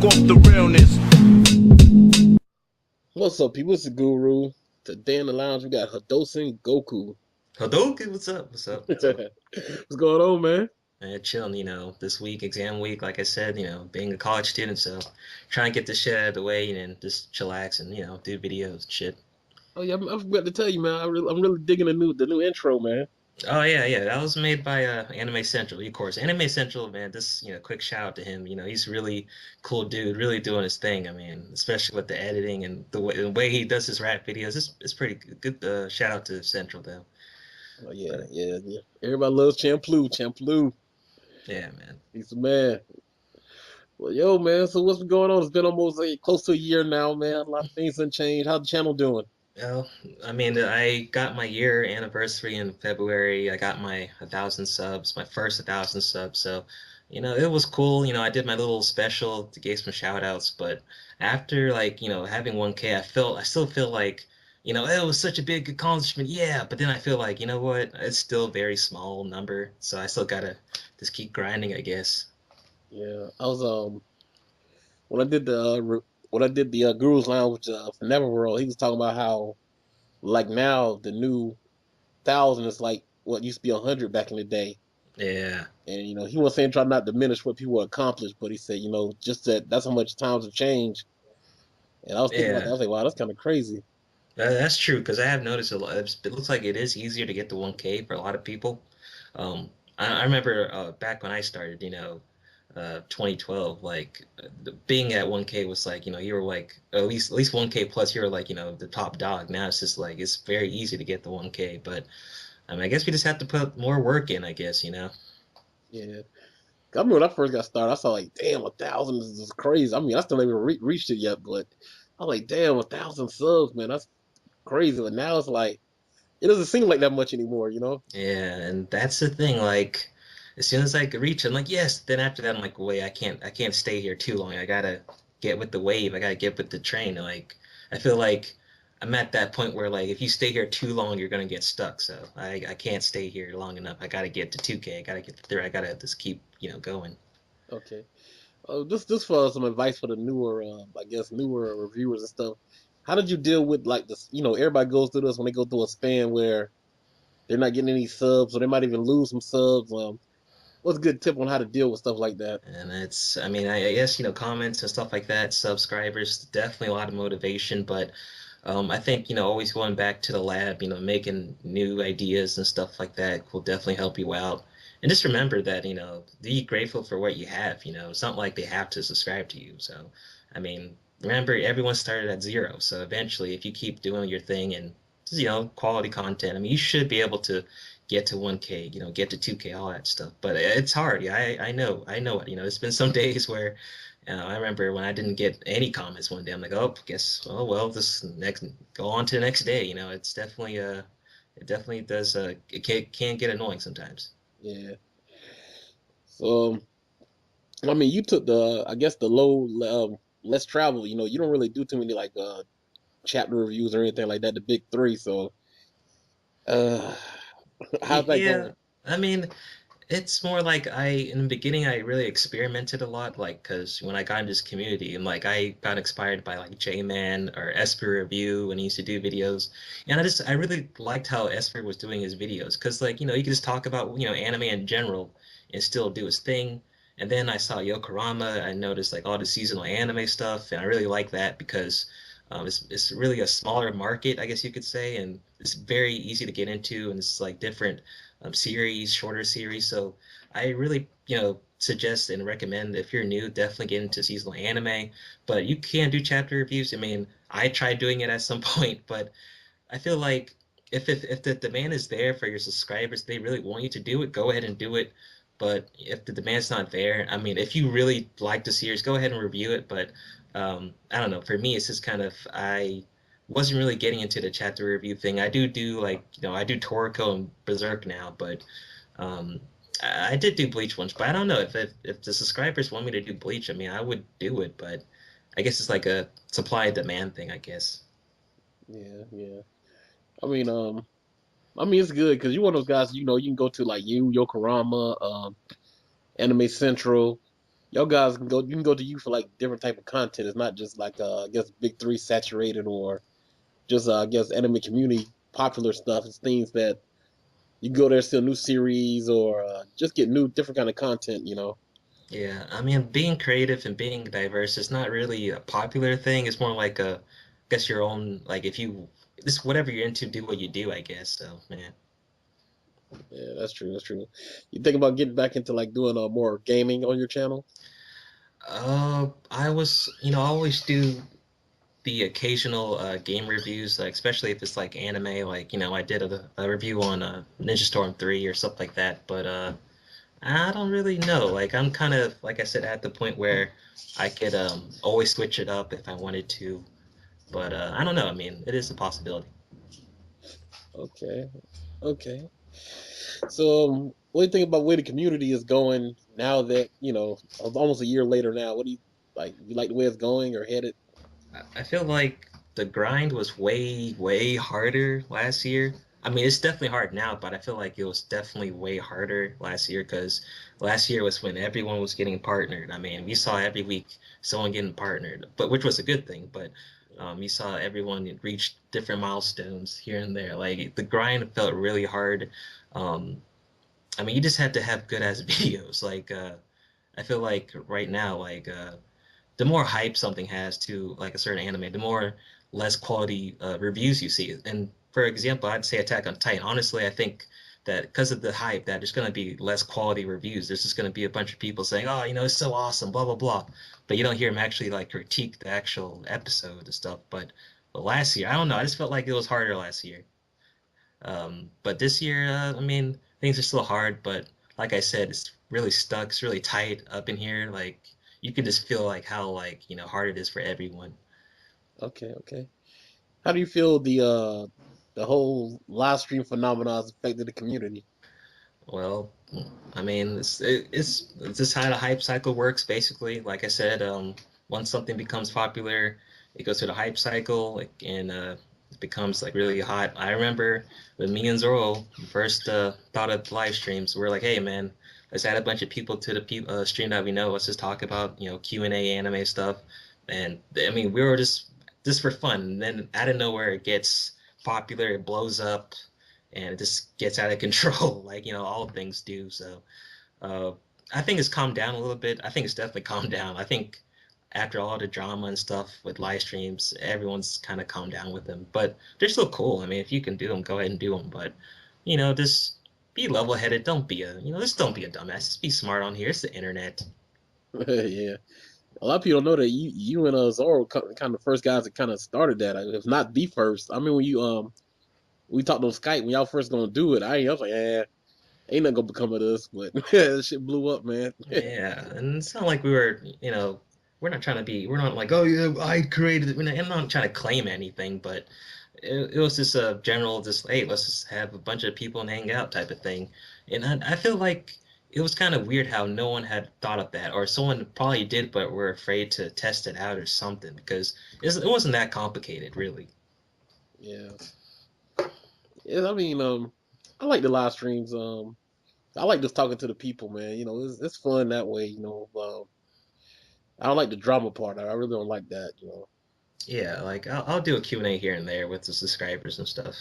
off the realness. What's up, people? It's the Guru. Today in the lounge, we got HADOUSENGOKU. Hadouken, what's up? What's up? What's up? What's going on, man? Chilling, this week, exam week, like I said, being a college student, so trying to get this shit out of the way and just chillax and, do videos and shit. Oh yeah, I forgot to tell you, man. I'm really digging the new intro, man. Oh yeah, yeah, that was made by Anime Central, of course. Anime Central, man, this, quick shout out to him. He's really cool dude, really doing his thing. I mean, especially with the editing and the way he does his rap videos. It's pretty good. Shout out to Central though. Oh yeah, But yeah, yeah. Everybody loves Champloo. Champloo, yeah, man. he's the man. Well, yo, man. So what's been going on? It's been almost close to a year now, man. A lot of things have changed. How's the channel doing? Well, I mean, I got my year anniversary in February. I got my 1,000 subs, my first 1,000 subs. So, it was cool. I did my little special to give some shout outs. But after like, having 1K, I still feel like, it was such a big accomplishment. Yeah. But then I feel like, you know what? It's still a very small number. So I still gotta just keep grinding, I guess. Yeah, I was when I did the Guru's Lounge for Neverworld. He was talking about how like now the new thousand is like what used to be 100 back in the day. Yeah. And he was saying try not to diminish what people accomplish, but he said, just that's how much times have changed. And I was thinking about that. I Yeah. was like, wow, that's kind of crazy. That's true because I have noticed a lot. It looks like it is easier to get to 1K for a lot of people. I remember back when I started, 2012, like being at 1K was like, you were like at least 1K plus. You were like, the top dog. Now it's just like it's very easy to get the 1K, but I mean, I guess we just have to put more work in. I guess. Yeah. 'Cause I remember when I first got started, I saw like, damn, 1,000 is crazy. I mean, I still haven't reached it yet, but I was like, damn, 1,000 subs, man, that's crazy. But now it's like, it doesn't seem like that much anymore. Yeah, and that's the thing. Like, as soon as I could reach, I'm like, yes. Then after that, I'm like, wait, I can't stay here too long. I gotta get with the wave. I gotta get with the train. Like, I feel like I'm at that point where, like, if you stay here too long, you're gonna get stuck. So I can't stay here long enough. I gotta get to 2K. I gotta get to 3. I gotta just keep, going. Okay. This for some advice for the newer, I guess, newer reviewers and stuff. How did you deal with like this? Everybody goes through this when they go through a span where they're not getting any subs, or they might even lose some subs. What's a good tip on how to deal with stuff like that? And I mean, I guess, comments and stuff like that, subscribers, definitely a lot of motivation. But I think, always going back to the lab, making new ideas and stuff like that will definitely help you out. And just remember that, be grateful for what you have. It's not like they have to subscribe to you. So, I mean, remember, everyone started at zero. So eventually, if you keep doing your thing and, quality content, I mean, you should be able to get to 1K, get to 2K, all that stuff. But it's hard. Yeah, I know it. It's been some days where I remember when I didn't get any comments one day. I'm like, oh, guess, oh well, this next, go on to the next day. It's definitely it definitely does it can get annoying sometimes. Yeah. So, I mean, you took I guess the less travel. You don't really do too many like chapter reviews or anything like that. The big three. So, uh, how's that Yeah, going? I mean, it's more like in the beginning I really experimented a lot, like because when I got into this community and like I got inspired by like J-Man or Esper Review when he used to do videos, and I really liked how Esper was doing his videos because like he could just talk about anime in general and still do his thing. And then I saw Yokorama, I noticed like all the seasonal anime stuff, and I really like that because it's really a smaller market, I guess you could say, and it's very easy to get into, and it's like different series, shorter series. So I really, suggest and recommend if you're new, definitely get into seasonal anime. But you can do chapter reviews. I mean, I tried doing it at some point, but I feel like if the demand is there for your subscribers, they really want you to do it, go ahead and do it. But if the demand's not there, I mean, if you really like the series, go ahead and review it. But I don't know. For me, it's just kind of I wasn't really getting into the chapter review thing. I do like I do Toriko and Berserk now, but um, I did do Bleach once. But I don't know if the subscribers want me to do Bleach. I mean, I would do it, but I guess it's like a supply and demand thing. I guess. Yeah, yeah. I mean, it's good because you're one of those guys. You can go to like Yokorama, Anime Central. y'all guys can go. You can go to you for like different type of content. It's not just like I guess big three saturated or just I guess anime community popular stuff. It's things that you can go there, still new series or just get new different kind of content. You know. Yeah, I mean, being creative and being diverse is not really a popular thing. It's more like a, I guess your own, like if you, this whatever you're into, do what you do, I guess. So, man. Yeah, that's true. That's true. You think about getting back into like doing more gaming on your channel? I was, I always do the occasional game reviews, like especially if it's like anime, like, I did a review on Ninja Storm 3 or something like that, but I don't really know. Like I'm kind of, like I said, at the point where I could always switch it up if I wanted to, but I don't know. I mean, it is a possibility. Okay. Okay. So, what do you think about where the community is going now that almost a year later now? What do you like? You like the way it's going or headed? I feel like the grind was way, way harder last year. I mean, it's definitely hard now, but I feel like it was definitely way harder last year because last year was when everyone was getting partnered. I mean, we saw every week someone getting partnered, but which was a good thing. But you saw everyone reach different milestones here and there. Like the grind felt really hard. Um, I mean, you just had to have good ass videos. Like I feel like right now, like the more hype something has to like a certain anime, the more less quality reviews you see. And for example, I'd say Attack on Titan. Honestly, I think that because of the hype, that there's going to be less quality reviews. There's just going to be a bunch of people saying, "Oh, it's so awesome," blah blah blah, but you don't hear them actually like critique the actual episode and stuff. But last year, I don't know. I just felt like it was harder last year. But this year, I mean, things are still hard, but like I said, it's really stuck. It's really tight up in here. Like you can just feel like how like, hard it is for everyone. Okay, okay. How do you feel the whole live stream phenomenon has affected the community? Well, I mean, it's just how the hype cycle works, basically. Like I said, once something becomes popular, it goes through the hype cycle, like, and it becomes like really hot. I remember when me and Zoro first thought of live streams, we were like, "Hey, man, let's add a bunch of people to the stream that we know. Let's just talk about Q&A anime stuff." And I mean, we were just for fun. And then out of nowhere, it gets popular, it blows up and it just gets out of control, like all things do. So uh, I think it's calmed down a little bit. I think it's definitely calmed down. I think after all the drama and stuff with live streams, everyone's kind of calmed down with them. But they're still cool. I mean, if you can do them, go ahead and do them. But just be level-headed. Don't be just don't be a dumbass. Just be smart on here. It's the internet. Yeah, a lot of people don't know that you and Zoro kind of the first guys that kind of started that, if not the first. I mean, when you we talked on Skype when y'all first gonna do it, I was like, ain't nothing gonna become of this, but that shit blew up, man. Yeah, and it's not like we were, we're not trying to be, we're not like, oh yeah, I created it. I'm not trying to claim anything, but it was just a general, just hey, let's just have a bunch of people and hang out type of thing. And I feel like it was kind of weird how no one had thought of that, or someone probably did, but were afraid to test it out or something because it wasn't that complicated, really. Yeah, yeah. I mean, I like the live streams. I like just talking to the people, man. It's fun that way. I don't like the drama part. I really don't like that. Yeah, like I'll do a Q&A here and there with the subscribers and stuff.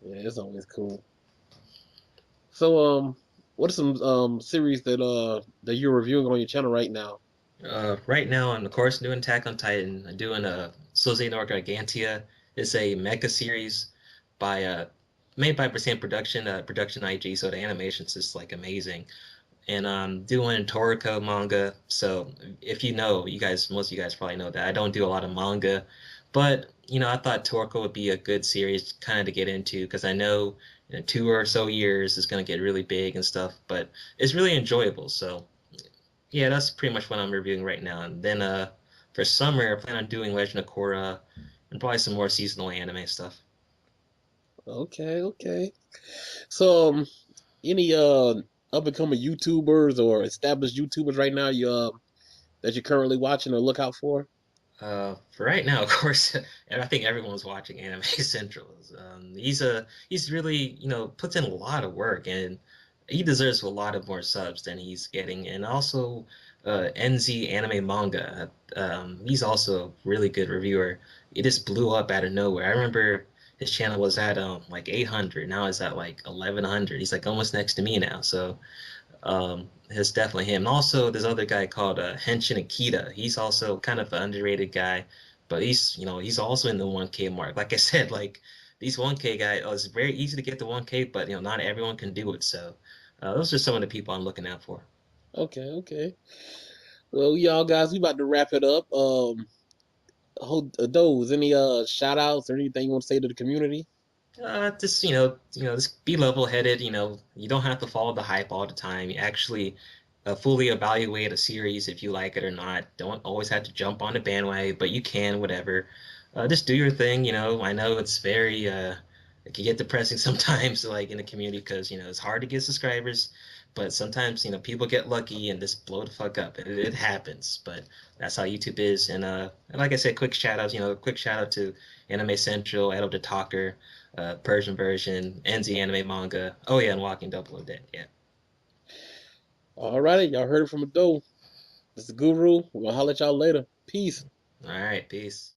Yeah, it's always cool. So, what are some series that you're reviewing on your channel right now? Right now, I'm of course doing Attack on Titan. I'm doing a Soze no Gargantia. It's a mecha series by made by Percent Production, Production IG. So the animation's just like amazing. And I'm doing Toriko manga. So if you know, most of you guys probably know that I don't do a lot of manga, but I thought Toriko would be a good series kind of to get into because I know in 2 or so years it's gonna get really big and stuff. But it's really enjoyable. So yeah, that's pretty much what I'm reviewing right now. And then for summer, I plan on doing Legend of Korra and probably some more seasonal anime stuff. Okay, okay. So, any up and coming YouTubers or established YouTubers right now that you're currently watching or look out for? For right now, of course, and I think everyone's watching Anime Central. He's really, puts in a lot of work and he deserves a lot of more subs than he's getting. And also, NZ Anime Manga. He's also a really good reviewer. It just blew up out of nowhere. I remember his channel was at like 800. Now it's at like 1100. He's like almost next to me now. So it's definitely him. And also this other guy called Henshin Akita. He's also kind of an underrated guy, but he's also in the 1K mark. Like I said, like these 1K guys, it's very easy to get the 1K, but not everyone can do it. So those are some of the people I'm looking out for. Okay, okay. Well, y'all guys, we about to wrap it up. Those any shout outs or anything you want to say to the community? Just just be level-headed. You don't have to follow the hype all the time. You actually fully evaluate a series if you like it or not. Don't always have to jump on the bandwagon, but you can, whatever. Just do your thing. I know it's very it can get depressing sometimes, like in the community, because it's hard to get subscribers. But sometimes people get lucky and just blow the fuck up. It happens, but that's how YouTube is. And like I said, quick shout outs. Quick shout out to Anime Central, Edo the Talker, Persian version, NZ anime manga. Oh yeah, and Walking Double Dead. Yeah. All righty, y'all heard it from a This is Guru. We're gonna holler at y'all later. Peace. All right. Peace.